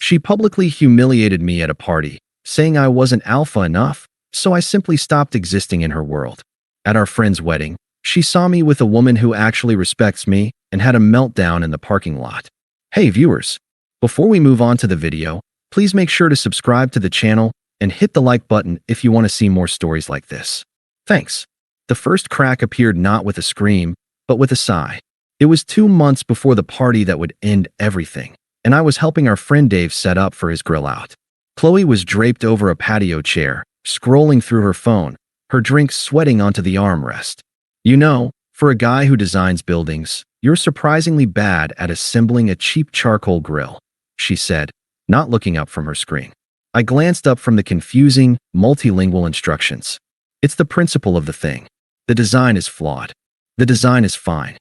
She publicly humiliated me at a party, saying I wasn't alpha enough, so I simply stopped existing in her world. At our friend's wedding, she saw me with a woman who actually respects me and had a meltdown in the parking lot. Hey viewers, before we move on to the video, please make sure to subscribe to the channel and hit the like button if you want to see more stories like this. Thanks. The first crack appeared not with a scream, but with a sigh. It was 2 months before the party that would end everything, and I was helping our friend Dave set up for his grill out. Qley was draped over a patio chair, scrolling through her phone, her drink sweating onto the armrest. You know, for a guy who designs buildings, you're surprisingly bad at assembling a cheap charcoal grill, she said, not looking up from her screen. I glanced up from the confusing, multilingual instructions. It's the principle of the thing. The design is flawed. The design is fine.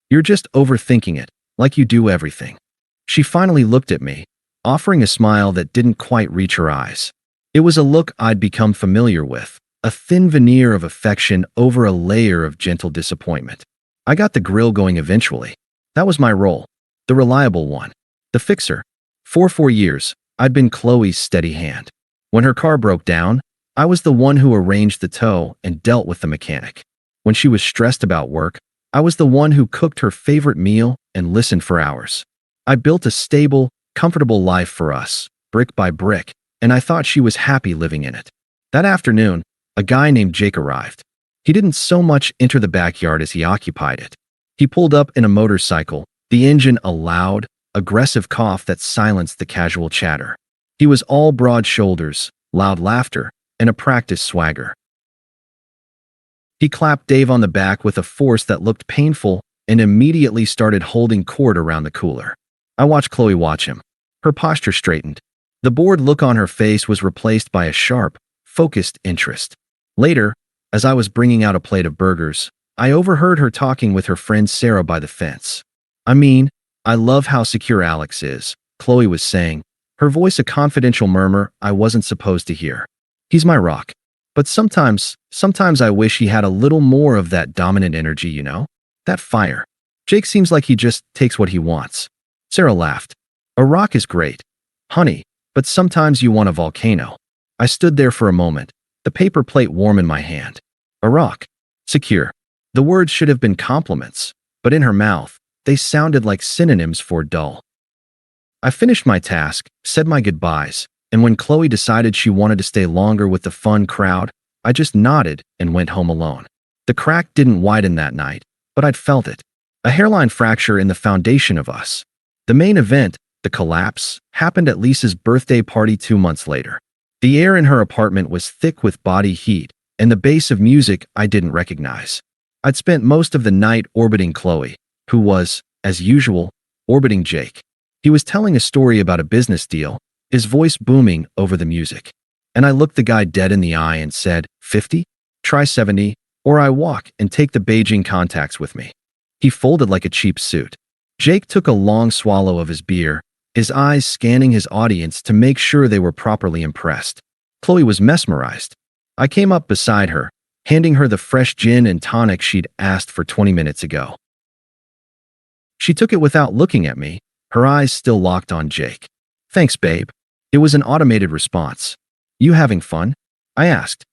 You're just overthinking it, like you do everything. She finally looked at me, offering a smile that didn't quite reach her eyes. It was a look I'd become familiar with, a thin veneer of affection over a layer of gentle disappointment. I got the grill going eventually. That was my role, the reliable one, the fixer. For 4 years, I'd been Qley's steady hand. When her car broke down, I was the one who arranged the tow and dealt with the mechanic. When she was stressed about work, I was the one who cooked her favorite meal and listened for hours. I built a stable, comfortable life for us, brick by brick, and I thought she was happy living in it. That afternoon, a guy named Jake arrived. He didn't so much enter the backyard as he occupied it. He pulled up in a motorcycle, the engine a loud, aggressive cough that silenced the casual chatter. He was all broad shoulders, loud laughter, and a practiced swagger. He clapped Dave on the back with a force that looked painful and immediately started holding cord around the cooler. I watched Qley watch him. Her posture straightened. The bored look on her face was replaced by a sharp, focused interest. Later, as I was bringing out a plate of burgers, I overheard her talking with her friend Sarah by the fence. I love how secure Alex is, Qley was saying, her voice a confidential murmur I wasn't supposed to hear. He's my rock. But sometimes I wish he had a little more of that dominant energy, you know? That fire. Jake seems like he just takes what he wants. Sarah laughed. A rock is great, honey, but sometimes you want a volcano. I stood there for a moment, the paper plate warm in my hand. A rock. Secure. The words should have been compliments, but in her mouth, they sounded like synonyms for dull. I finished my task, said my goodbyes, and when Qley decided she wanted to stay longer with the fun crowd, I just nodded and went home alone. The crack didn't widen that night, but I'd felt it. A hairline fracture in the foundation of us. The main event, the collapse, happened at Lisa's birthday party 2 months later. The air in her apartment was thick with body heat, and the bass of music I didn't recognize. I'd spent most of the night orbiting Qley, who was, as usual, orbiting Jake. He was telling a story about a business deal, his voice booming over the music. And I looked the guy dead in the eye and said, 50? Try 70, or I walk and take the Beijing contacts with me. He folded like a cheap suit. Jake took a long swallow of his beer, his eyes scanning his audience to make sure they were properly impressed. Qley was mesmerized. I came up beside her, handing her the fresh gin and tonic she'd asked for 20 minutes ago. She took it without looking at me, her eyes still locked on Jake. Thanks, babe. It was an automated response. You having fun? I asked.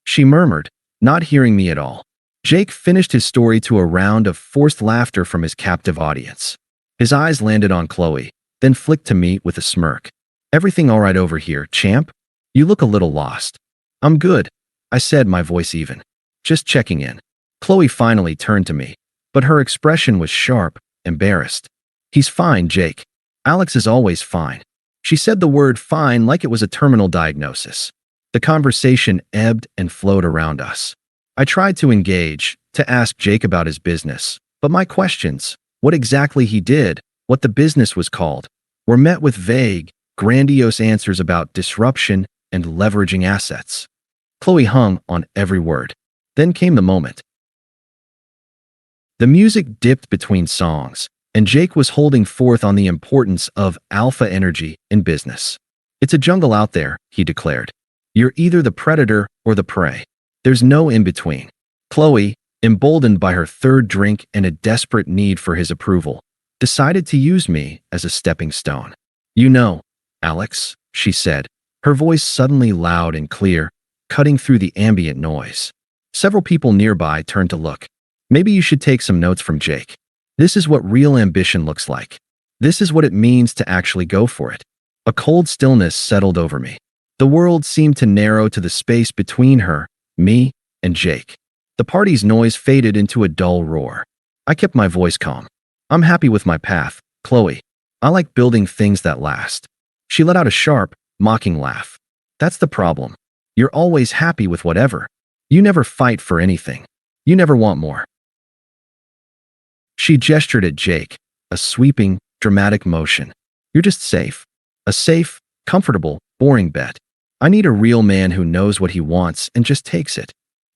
She murmured, not hearing me at all. Jake finished his story to a round of forced laughter from his captive audience. His eyes landed on Qley, then flicked to me with a smirk. Everything all right over here, champ? You look a little lost. I'm good, I said, my voice even. Just checking in. Qley finally turned to me, but her expression was sharp, embarrassed. He's fine, Jake. Alex is always fine. She said the word fine like it was a terminal diagnosis. The conversation ebbed and flowed around us. I tried to engage, to ask Jake about his business, but my questions, what exactly he did, what the business was called, were met with vague, grandiose answers about disruption and leveraging assets. Qley hung on every word. Then came the moment. The music dipped between songs, and Jake was holding forth on the importance of alpha energy in business. It's a jungle out there, he declared. You're either the predator or the prey. There's no in-between. Qley, emboldened by her third drink and a desperate need for his approval, decided to use me as a stepping stone. You know, Alex, she said, her voice suddenly loud and clear, cutting through the ambient noise. Several people nearby turned to look. Maybe you should take some notes from Jake. This is what real ambition looks like. This is what it means to actually go for it. A cold stillness settled over me. The world seemed to narrow to the space between her, me, and Jake. The party's noise faded into a dull roar. I kept my voice calm. I'm happy with my path, Qley. I like building things that last. She let out a sharp, mocking laugh. That's the problem. You're always happy with whatever. You never fight for anything. You never want more. She gestured at Jake, a sweeping, dramatic motion. You're just safe. A safe, comfortable, boring bet. I need a real man who knows what he wants and just takes it.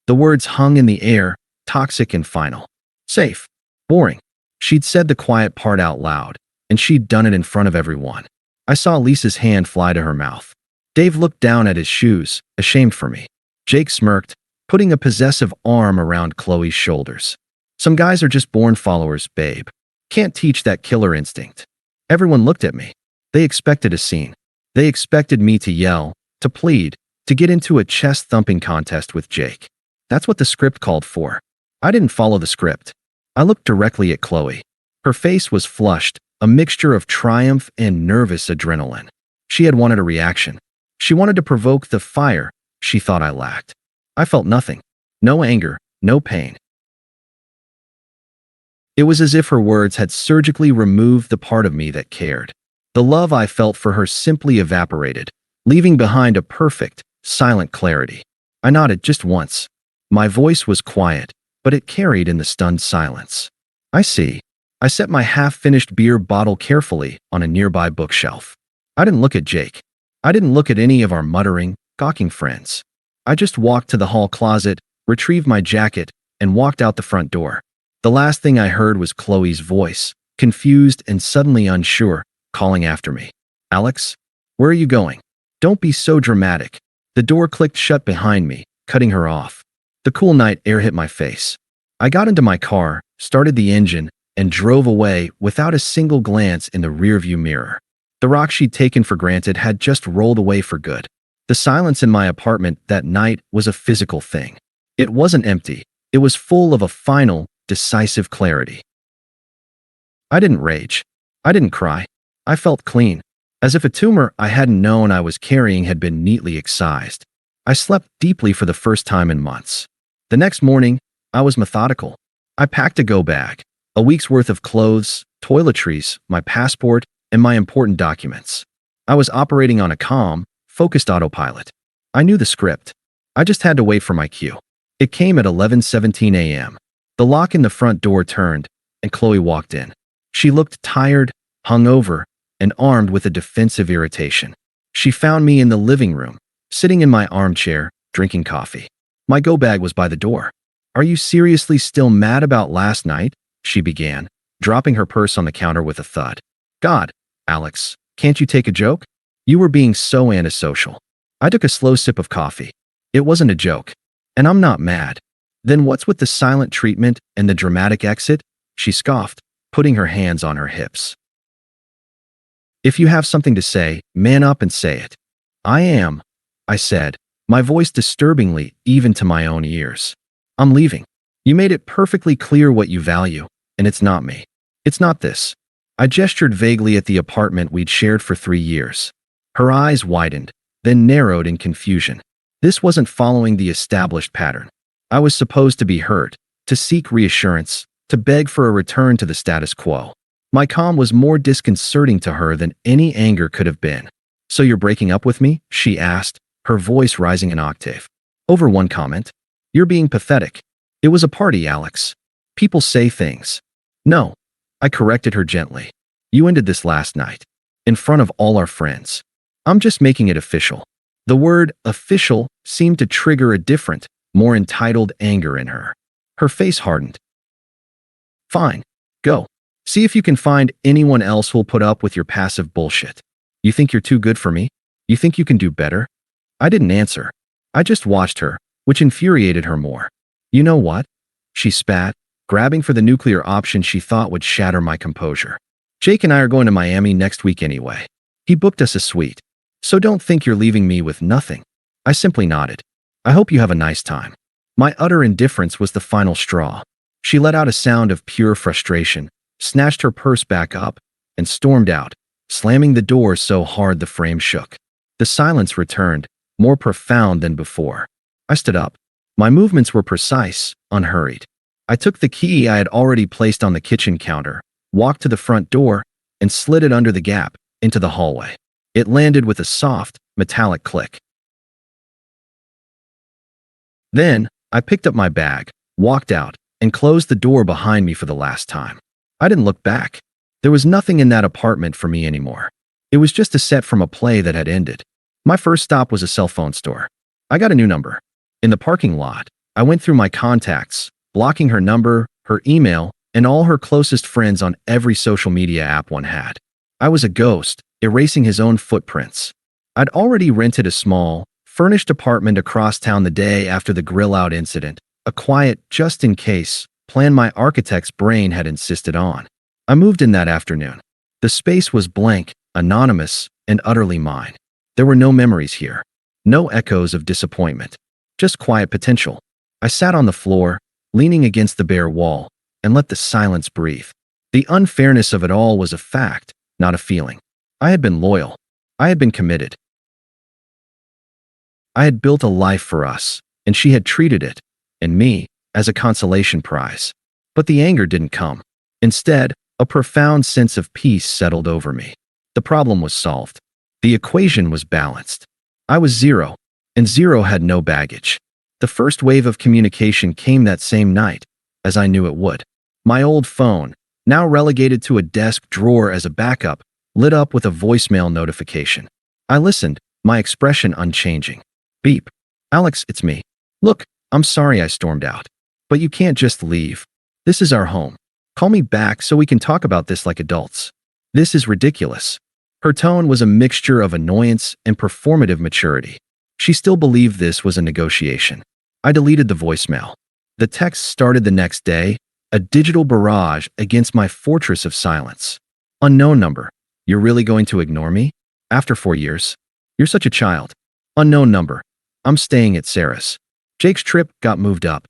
The words hung in the air, toxic and final. Safe. Boring. She'd said the quiet part out loud, and she'd done it in front of everyone. I saw Lisa's hand fly to her mouth. Dave looked down at his shoes, ashamed for me. Jake smirked, putting a possessive arm around Qley's shoulders. Some guys are just born followers, babe. Can't teach that killer instinct. Everyone looked at me. They expected a scene. They expected me to yell, to plead, to get into a chest-thumping contest with Jake. That's what the script called for. I didn't follow the script. I looked directly at Qley. Her face was flushed, a mixture of triumph and nervous adrenaline. She had wanted a reaction. She wanted to provoke the fire she thought I lacked. I felt nothing. No anger, no pain. It was as if her words had surgically removed the part of me that cared. The love I felt for her simply evaporated, leaving behind a perfect, silent clarity. I nodded just once. My voice was quiet, but it carried in the stunned silence. I see. I set my half-finished beer bottle carefully on a nearby bookshelf. I didn't look at Jake. I didn't look at any of our muttering, gawking friends. I just walked to the hall closet, retrieved my jacket, and walked out the front door. The last thing I heard was Qley's voice, confused and suddenly unsure, calling after me. Alex, where are you going? Don't be so dramatic. The door clicked shut behind me, cutting her off. The cool night air hit my face. I got into my car, started the engine, and drove away without a single glance in the rearview mirror. The rock she'd taken for granted had just rolled away for good. The silence in my apartment that night was a physical thing. It wasn't empty. It was full of a final, decisive clarity. I didn't rage. I didn't cry. I felt clean, as if a tumor I hadn't known I was carrying had been neatly excised. I slept deeply for the first time in months. The next morning, I was methodical. I packed a go bag, a week's worth of clothes, toiletries, my passport, and my important documents. I was operating on a calm, focused autopilot. I knew the script. I just had to wait for my cue. It came at 11:17 a.m. The lock in the front door turned, and Qley walked in. She looked tired, hungover, and armed with a defensive irritation. She found me in the living room, sitting in my armchair, drinking coffee. My go bag was by the door. Are you seriously still mad about last night? She began, dropping her purse on the counter with a thud. God, Alex, can't you take a joke? You were being so antisocial. I took a slow sip of coffee. It wasn't a joke. And I'm not mad. Then what's with the silent treatment and the dramatic exit? She scoffed, putting her hands on her hips. If you have something to say, man up and say it. I am, I said, my voice disturbingly even to my own ears. I'm leaving. You made it perfectly clear what you value, and it's not me. It's not this. I gestured vaguely at the apartment we'd shared for 3 years. Her eyes widened, then narrowed in confusion. This wasn't following the established pattern. I was supposed to be hurt, to seek reassurance, to beg for a return to the status quo. My calm was more disconcerting to her than any anger could have been. So you're breaking up with me? She asked, her voice rising an octave. Over one comment. You're being pathetic. It was a party, Alex. People say things. No. I corrected her gently. You ended this last night. In front of all our friends. I'm just making it official. The word official seemed to trigger a different, more entitled anger in her. Her face hardened. Fine. Go. See if you can find anyone else who'll put up with your passive bullshit. You think you're too good for me? You think you can do better? I didn't answer. I just watched her, which infuriated her more. You know what? She spat, grabbing for the nuclear option she thought would shatter my composure. Jake and I are going to Miami next week anyway. He booked us a suite. So don't think you're leaving me with nothing. I simply nodded. I hope you have a nice time. My utter indifference was the final straw. She let out a sound of pure frustration, snatched her purse back up, and stormed out, slamming the door so hard the frame shook. The silence returned, more profound than before. I stood up. My movements were precise, unhurried. I took the key I had already placed on the kitchen counter, walked to the front door, and slid it under the gap into the hallway. It landed with a soft, metallic click. Then, I picked up my bag, walked out, and closed the door behind me for the last time. I didn't look back. There was nothing in that apartment for me anymore. It was just a set from a play that had ended. My first stop was a cell phone store. I got a new number. In the parking lot, I went through my contacts, blocking her number, her email, and all her closest friends on every social media app one had. I was a ghost, erasing his own footprints. I'd already rented a small, furnished apartment across town the day after the grill-out incident, a quiet, just-in-case plan my architect's brain had insisted on. I moved in that afternoon. The space was blank, anonymous, and utterly mine. There were no memories here, no echoes of disappointment, just quiet potential. I sat on the floor, leaning against the bare wall, and let the silence breathe. The unfairness of it all was a fact, not a feeling. I had been loyal. I had been committed. I had built a life for us, and she had treated it, and me, as a consolation prize. But the anger didn't come. Instead, a profound sense of peace settled over me. The problem was solved. The equation was balanced. I was zero, and zero had no baggage. The first wave of communication came that same night, as I knew it would. My old phone, now relegated to a desk drawer as a backup, lit up with a voicemail notification. I listened, my expression unchanging. Beep. Alex, it's me. Look, I'm sorry I stormed out. But you can't just leave. This is our home. Call me back so we can talk about this like adults. This is ridiculous. Her tone was a mixture of annoyance and performative maturity. She still believed this was a negotiation. I deleted the voicemail. The text started the next day, a digital barrage against my fortress of silence. Unknown number. You're really going to ignore me? After 4 years? You're such a child. Unknown number. I'm staying at Sarah's. Jake's trip got moved up.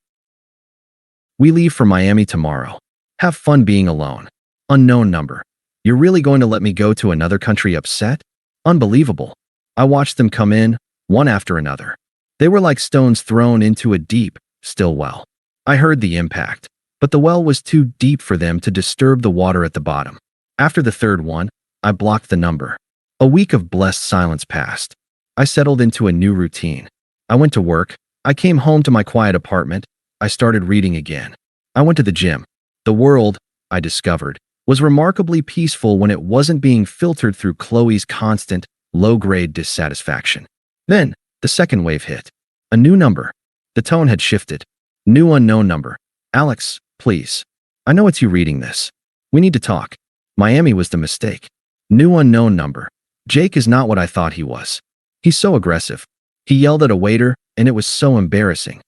We leave for Miami tomorrow. Have fun being alone. Unknown number. You're really going to let me go to another country upset? Unbelievable. I watched them come in, one after another. They were like stones thrown into a deep, still well. I heard the impact, but the well was too deep for them to disturb the water at the bottom. After the third one, I blocked the number. A week of blessed silence passed. I settled into a new routine. I went to work. I came home to my quiet apartment. I started reading again. I went to the gym. The world, I discovered, was remarkably peaceful when it wasn't being filtered through Qley's constant, low-grade dissatisfaction. Then, the second wave hit. A new number. The tone had shifted. New unknown number. Alex, please. I know it's you reading this. We need to talk. Miami was the mistake. New unknown number. Jake is not what I thought he was. He's so aggressive. He yelled at a waiter, and it was so embarrassing.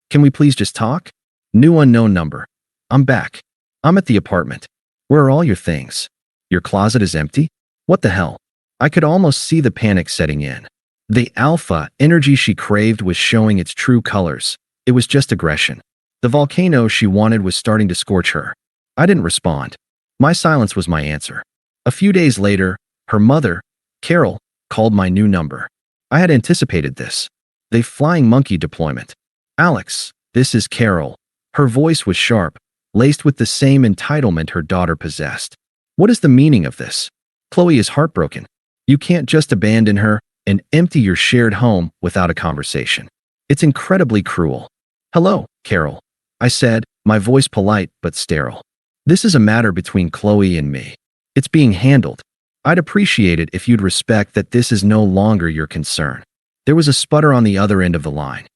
Can we please just talk? New unknown number. I'm back. I'm at the apartment. Where are all your things? Your closet is empty? What the hell? I could almost see the panic setting in. The alpha energy she craved was showing its true colors. It was just aggression. The volcano she wanted was starting to scorch her. I didn't respond. My silence was my answer. A few days later, her mother, Carol, called my new number. I had anticipated this. The flying monkey deployment. Alex, this is Carol. Her voice was sharp, laced with the same entitlement her daughter possessed. What is the meaning of this? Qley is heartbroken. You can't just abandon her and empty your shared home without a conversation. It's incredibly cruel. Hello, Carol, I said, my voice polite but sterile. This is a matter between Qley and me. It's being handled. I'd appreciate it if you'd respect that this is no longer your concern. There was a sputter on the other end of the line.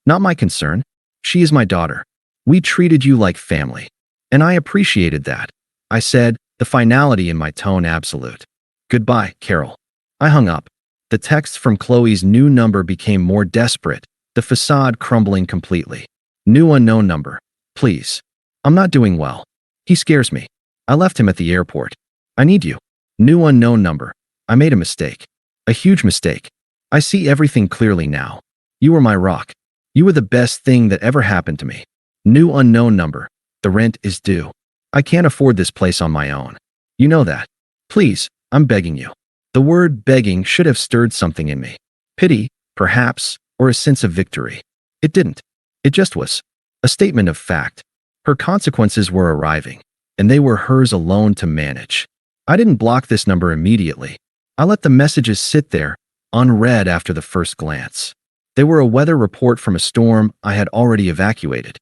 Not my concern. She is my daughter. We treated you like family. And I appreciated that. I said, the finality in my tone absolute. Goodbye, Carol. I hung up. The text from Qley's new number became more desperate, the facade crumbling completely. New unknown number. Please. I'm not doing well. He scares me. I left him at the airport. I need you. New unknown number. I made a mistake. A huge mistake. I see everything clearly now. You were my rock. You were the best thing that ever happened to me. New unknown number. The rent is due. I can't afford this place on my own. You know that. Please, I'm begging you. The word begging should have stirred something in me. Pity, perhaps, or a sense of victory. It didn't. It just was. A statement of fact. Her consequences were arriving, and they were hers alone to manage. I didn't block this number immediately. I let the messages sit there, unread after the first glance. They were a weather report from a storm I had already evacuated.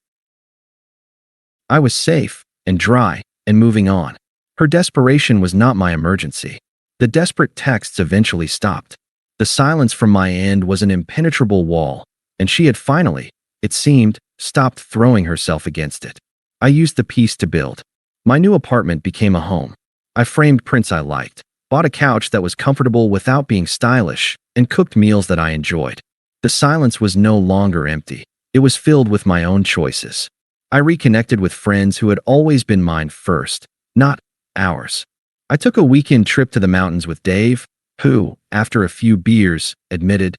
I was safe and dry and moving on. Her desperation was not my emergency. The desperate texts eventually stopped. The silence from my end was an impenetrable wall, and she had finally, it seemed, stopped throwing herself against it. I used the peace to build. My new apartment became a home. I framed prints I liked, bought a couch that was comfortable without being stylish, and cooked meals that I enjoyed. The silence was no longer empty. It was filled with my own choices. I reconnected with friends who had always been mine first, not ours. I took a weekend trip to the mountains with Dave, who, after a few beers, admitted,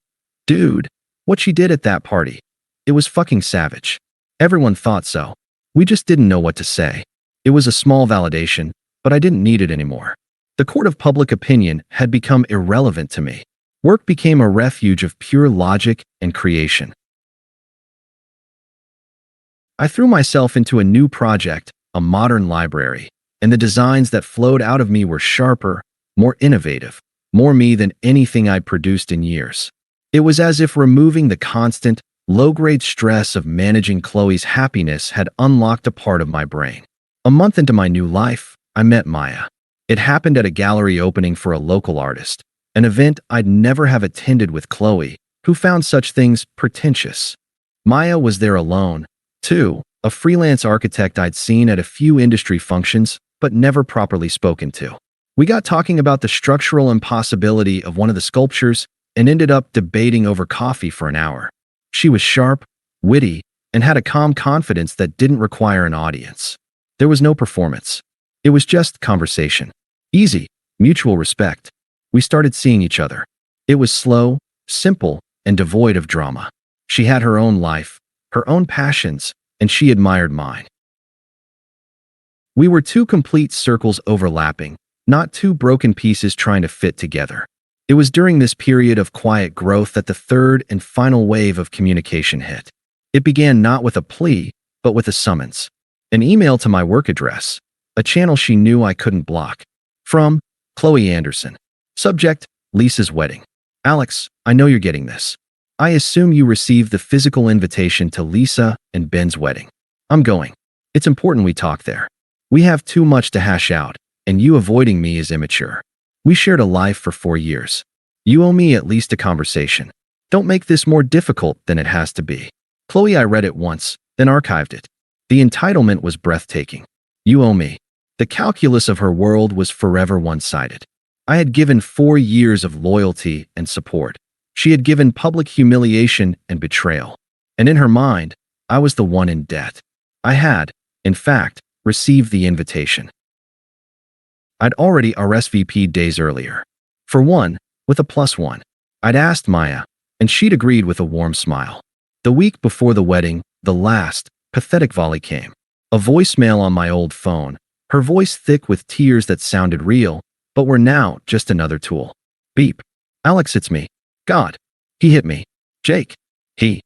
"Dude, what she did at that party, it was fucking savage." Everyone thought so. We just didn't know what to say. It was a small validation, but I didn't need it anymore. The court of public opinion had become irrelevant to me. Work became a refuge of pure logic and creation. I threw myself into a new project, a modern library, and the designs that flowed out of me were sharper, more innovative, more me than anything I'd produced in years. It was as if removing the constant, low-grade stress of managing Qley's happiness had unlocked a part of my brain. A month into my new life, I met Maya. It happened at a gallery opening for a local artist, an event I'd never have attended with Qley, who found such things pretentious. Maya was there alone, too, a freelance architect I'd seen at a few industry functions, but never properly spoken to. We got talking about the structural impossibility of one of the sculptures and ended up debating over coffee for an hour. She was sharp, witty, and had a calm confidence that didn't require an audience. There was no performance. It was just conversation. Easy, mutual respect. We started seeing each other. It was slow, simple, and devoid of drama. She had her own life, her own passions, and she admired mine. We were two complete circles overlapping, not two broken pieces trying to fit together. It was during this period of quiet growth that the third and final wave of communication hit. It began not with a plea, but with a summons. An email to my work address, a channel she knew I couldn't block. From Qley Anderson. Subject, Lisa's wedding. Alex, I know you're getting this. I assume you received the physical invitation to Lisa and Ben's wedding. I'm going. It's important we talk there. We have too much to hash out, and you avoiding me is immature. We shared a life for 4 years. You owe me at least a conversation. Don't make this more difficult than it has to be. Qley, I read it once, then archived it. The entitlement was breathtaking. You owe me. The calculus of her world was forever one-sided. I had given 4 years of loyalty and support. She had given public humiliation and betrayal. And in her mind, I was the one in debt. I had, in fact, received the invitation. I'd already RSVP'd days earlier. For one, with a +1. I'd asked Maya, and she'd agreed with a warm smile. The week before the wedding, the last, pathetic volley came. A voicemail on my old phone, her voice thick with tears that sounded real, but were now just another tool. Beep. Alex, it's me. God. He hit me. Jake. He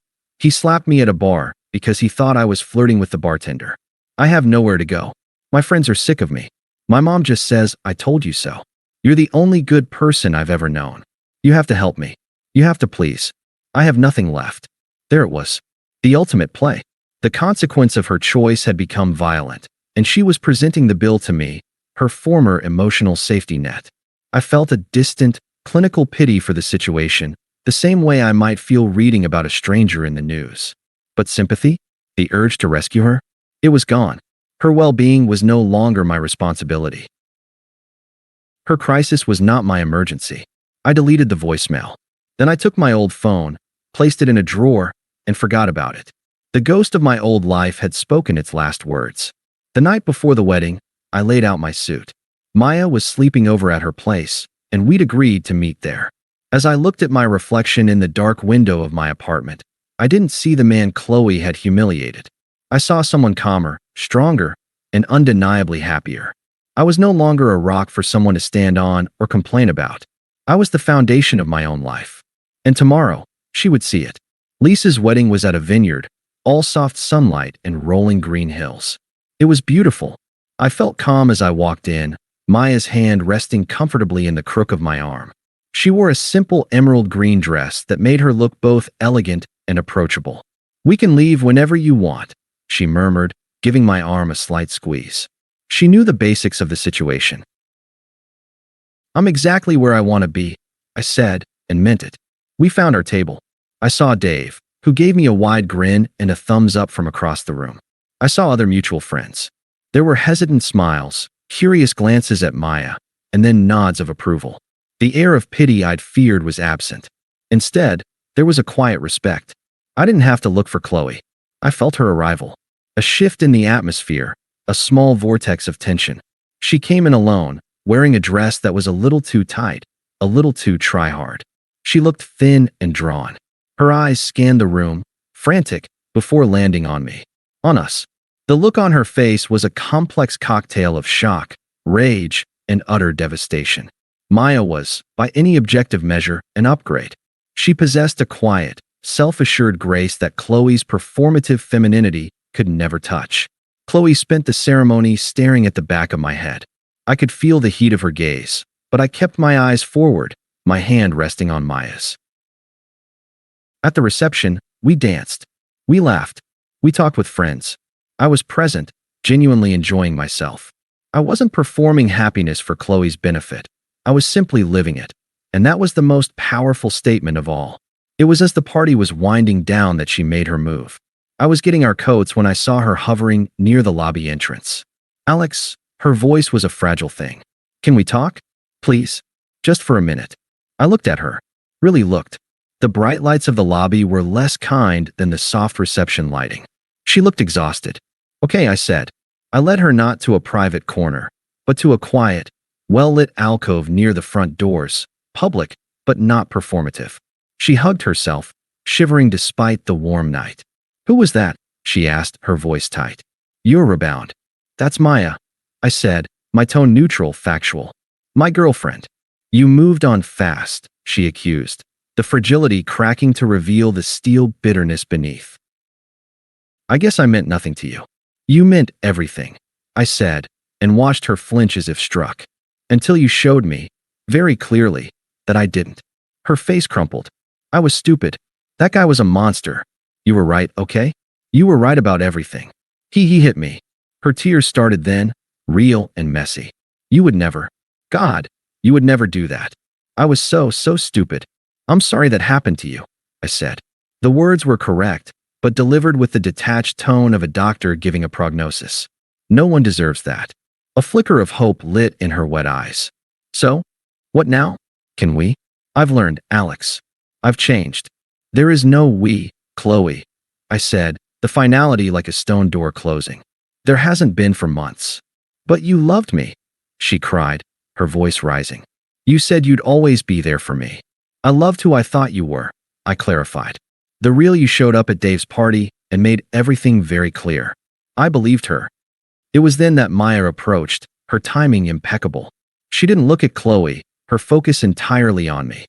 slapped me at a bar because he thought I was flirting with the bartender. I have nowhere to go. My friends are sick of me. My mom just says, I told you so. You're the only good person I've ever known. You have to help me. You have to please. I have nothing left. There it was. The ultimate play. The consequence of her choice had become violent, and she was presenting the bill to me, her former emotional safety net. I felt a distant, clinical pity for the situation, the same way I might feel reading about a stranger in the news. But sympathy? The urge to rescue her? It was gone. Her well-being was no longer my responsibility. Her crisis was not my emergency. I deleted the voicemail. Then I took my old phone, placed it in a drawer, and forgot about it. The ghost of my old life had spoken its last words. The night before the wedding, I laid out my suit. Maya was sleeping over at her place, and we'd agreed to meet there. As I looked at my reflection in the dark window of my apartment, I didn't see the man Qley had humiliated. I saw someone calmer, stronger, and undeniably happier. I was no longer a rock for someone to stand on or complain about. I was the foundation of my own life. And tomorrow, she would see it. Lisa's wedding was at a vineyard, all soft sunlight and rolling green hills. It was beautiful. I felt calm as I walked in, Maya's hand resting comfortably in the crook of my arm. She wore a simple emerald green dress that made her look both elegant and approachable. "We can leave whenever you want," she murmured, giving my arm a slight squeeze. She knew the basics of the situation. "I'm exactly where I want to be," I said, and meant it. We found our table. I saw Dave, who gave me a wide grin and a thumbs up from across the room. I saw other mutual friends. There were hesitant smiles, curious glances at Maya, and then nods of approval. The air of pity I'd feared was absent. Instead, there was a quiet respect. I didn't have to look for Qley. I felt her arrival. A shift in the atmosphere, a small vortex of tension. She came in alone, wearing a dress that was a little too tight, a little too try-hard. She looked thin and drawn. Her eyes scanned the room, frantic, before landing on me. On us. The look on her face was a complex cocktail of shock, rage, and utter devastation. Maya was, by any objective measure, an upgrade. She possessed a quiet, self-assured grace that Qley's performative femininity could never touch. Qley spent the ceremony staring at the back of my head. I could feel the heat of her gaze, but I kept my eyes forward, my hand resting on Maya's. At the reception, we danced. We laughed. We talked with friends. I was present, genuinely enjoying myself. I wasn't performing happiness for Qley's benefit. I was simply living it. And that was the most powerful statement of all. It was as the party was winding down that she made her move. I was getting our coats when I saw her hovering near the lobby entrance. "Alex," her voice was a fragile thing. "Can we talk? Please? Just for a minute." I looked at her. Really looked. The bright lights of the lobby were less kind than the soft reception lighting. She looked exhausted. "Okay," I said. I led her not to a private corner, but to a quiet, well-lit alcove near the front doors, public, but not performative. She hugged herself, shivering despite the warm night. "Who was that?" she asked, her voice tight. "You're rebound." "That's Maya," I said, my tone neutral, factual. "My girlfriend." "You moved on fast," she accused, the fragility cracking to reveal the steel bitterness beneath. "I guess I meant nothing to you." "You meant everything," I said, and watched her flinch as if struck. "Until you showed me, very clearly, that I didn't." Her face crumpled. "I was stupid. That guy was a monster. You were right, okay? You were right about everything. He hit me." Her tears started then, real and messy. "You would never. God, you would never do that. I was so stupid. I'm sorry that happened to you," I said. The words were correct, but delivered with the detached tone of a doctor giving a prognosis. "No one deserves that." A flicker of hope lit in her wet eyes. "So? What now? Can we?" "I've learned, Alex. I've changed." "There is no we, Qley," I said, the finality like a stone door closing. "There hasn't been for months." "But you loved me," she cried, her voice rising. "You said you'd always be there for me." "I loved who I thought you were," I clarified. "The real you showed up at Dave's party and made everything very clear." I believed her. It was then that Maya approached, her timing impeccable. She didn't look at Qley, her focus entirely on me.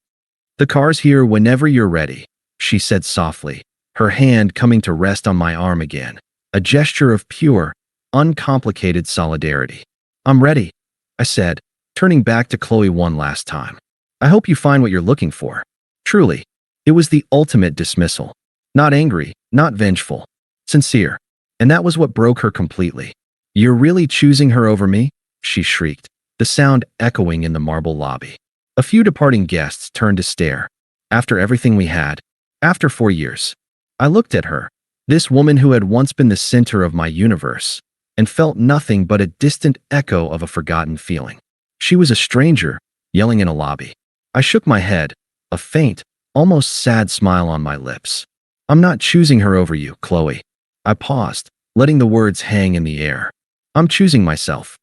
"The car's here whenever you're ready," she said softly, her hand coming to rest on my arm again, a gesture of pure, uncomplicated solidarity. "I'm ready," I said, turning back to Qley one last time. "I hope you find what you're looking for." Truly, it was the ultimate dismissal. Not angry, not vengeful, sincere. And that was what broke her completely. "You're really choosing her over me?" she shrieked, the sound echoing in the marble lobby. A few departing guests turned to stare. After everything we had, after 4 years, I looked at her, this woman who had once been the center of my universe, and felt nothing but a distant echo of a forgotten feeling. She was a stranger, yelling in a lobby. I shook my head, a faint, almost sad smile on my lips. "I'm not choosing her over you, Qley." I paused, letting the words hang in the air. "I'm choosing myself."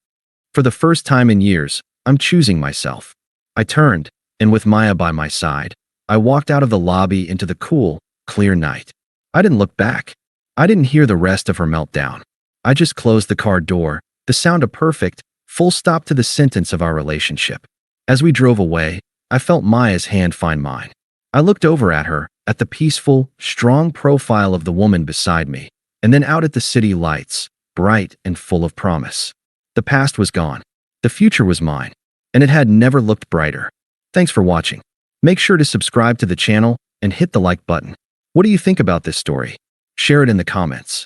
For the first time in years, I'm choosing myself. I turned, and with Maya by my side, I walked out of the lobby into the cool, clear night. I didn't look back. I didn't hear the rest of her meltdown. I just closed the car door, the sound a perfect, full stop to the sentence of our relationship. As we drove away, I felt Maya's hand find mine. I looked over at her, at the peaceful, strong profile of the woman beside me, and then out at the city lights, bright and full of promise. The past was gone. The future was mine, and it had never looked brighter. Thanks for watching. Make sure to subscribe to the channel and hit the like button. What do you think about this story? Share it in the comments.